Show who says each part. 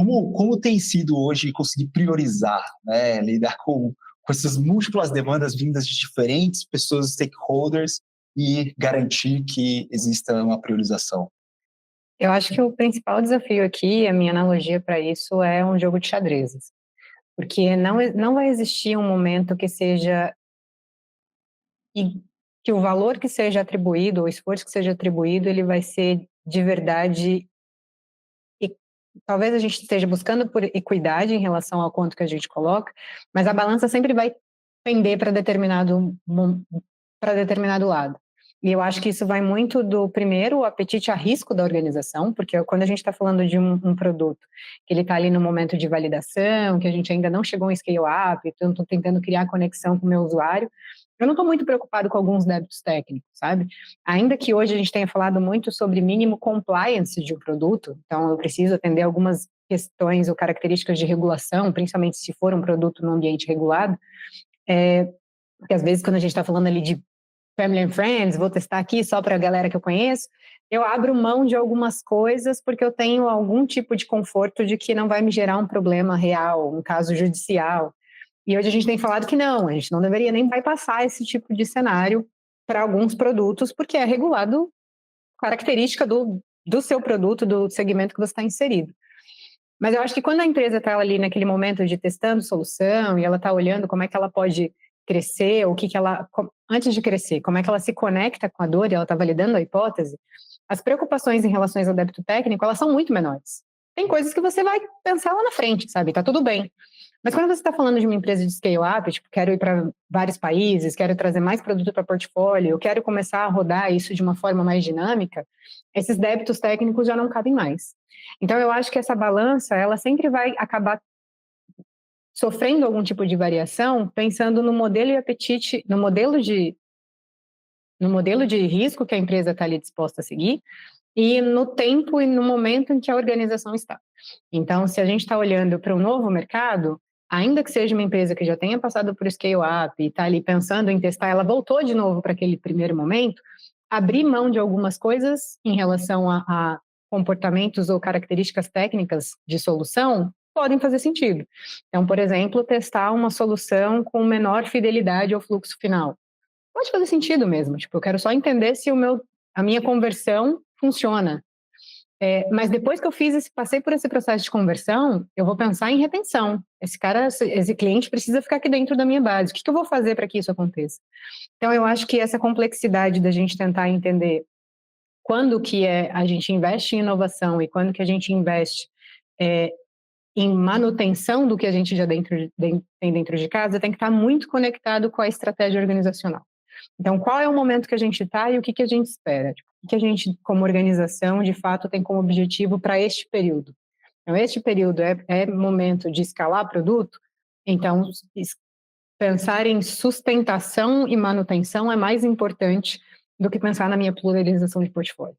Speaker 1: Como tem sido hoje conseguir priorizar, né, lidar com essas múltiplas demandas vindas de diferentes pessoas, stakeholders, e garantir que exista uma priorização?
Speaker 2: Eu acho que o principal desafio aqui, a minha analogia para isso é um jogo de xadrezes, porque não vai existir um momento que seja e que o valor que seja atribuído, o esforço que seja atribuído, ele vai ser de verdade. E talvez a gente esteja buscando por equidade em relação ao quanto que a gente coloca, mas a balança sempre vai pender para determinado lado. E eu acho que isso vai muito do, primeiro, o apetite a risco da organização, porque quando a gente está falando de um produto que ele está ali no momento de validação, que a gente ainda não chegou em scale-up, então estou tentando criar conexão com o meu usuário, eu não estou muito preocupado com alguns débitos técnicos, sabe? Ainda que hoje a gente tenha falado muito sobre mínimo compliance de um produto, então eu preciso atender algumas questões ou características de regulação, principalmente se for um produto no ambiente regulado, porque às vezes quando a gente está falando ali de Family and Friends, vou testar aqui só para a galera que eu conheço, eu abro mão de algumas coisas porque eu tenho algum tipo de conforto de que não vai me gerar um problema real, um caso judicial. E hoje a gente tem falado que não, a gente não deveria nem bypassar esse tipo de cenário para alguns produtos, porque é regulado característica do seu produto, do segmento que você está inserido. Mas eu acho que quando a empresa está ali naquele momento de testando solução e ela está olhando como é que ela pode crescer, o que ela, antes de crescer, como é que ela se conecta com a dor e ela está validando a hipótese, as preocupações em relação ao débito técnico, elas são muito menores. Tem coisas que você vai pensar lá na frente, sabe? Tá tudo bem. Mas quando você está falando de uma empresa de scale-up, tipo, quero ir para vários países, quero trazer mais produto para portfólio, eu quero começar a rodar isso de uma forma mais dinâmica, esses débitos técnicos já não cabem mais. Então, eu acho que essa balança, ela sempre vai acabar sofrendo algum tipo de variação, pensando no modelo e apetite, no modelo de risco que a empresa está ali disposta a seguir, e no tempo e no momento em que a organização está. Então, se a gente está olhando para um novo mercado, ainda que seja uma empresa que já tenha passado por scale-up e está ali pensando em testar, ela voltou de novo para aquele primeiro momento, abrir mão de algumas coisas em relação a comportamentos ou características técnicas de solução podem fazer sentido. Então, por exemplo, testar uma solução com menor fidelidade ao fluxo final. Pode fazer sentido mesmo. Tipo, eu quero só entender se a minha conversão funciona. Mas depois que eu passei por esse processo de conversão, eu vou pensar em retenção. Esse cliente precisa ficar aqui dentro da minha base. O que eu vou fazer para que isso aconteça? Então, eu acho que essa complexidade da gente tentar entender quando que a gente investe em inovação e quando que a gente investe em manutenção do que a gente já tem dentro de casa, tem que estar muito conectado com a estratégia organizacional. Então, qual é o momento que a gente está e o que a gente espera? O que a gente, como organização, de fato, tem como objetivo para este período? Então, este período é momento de escalar produto, então, pensar em sustentação e manutenção é mais importante do que pensar na minha pluralização de portfólio.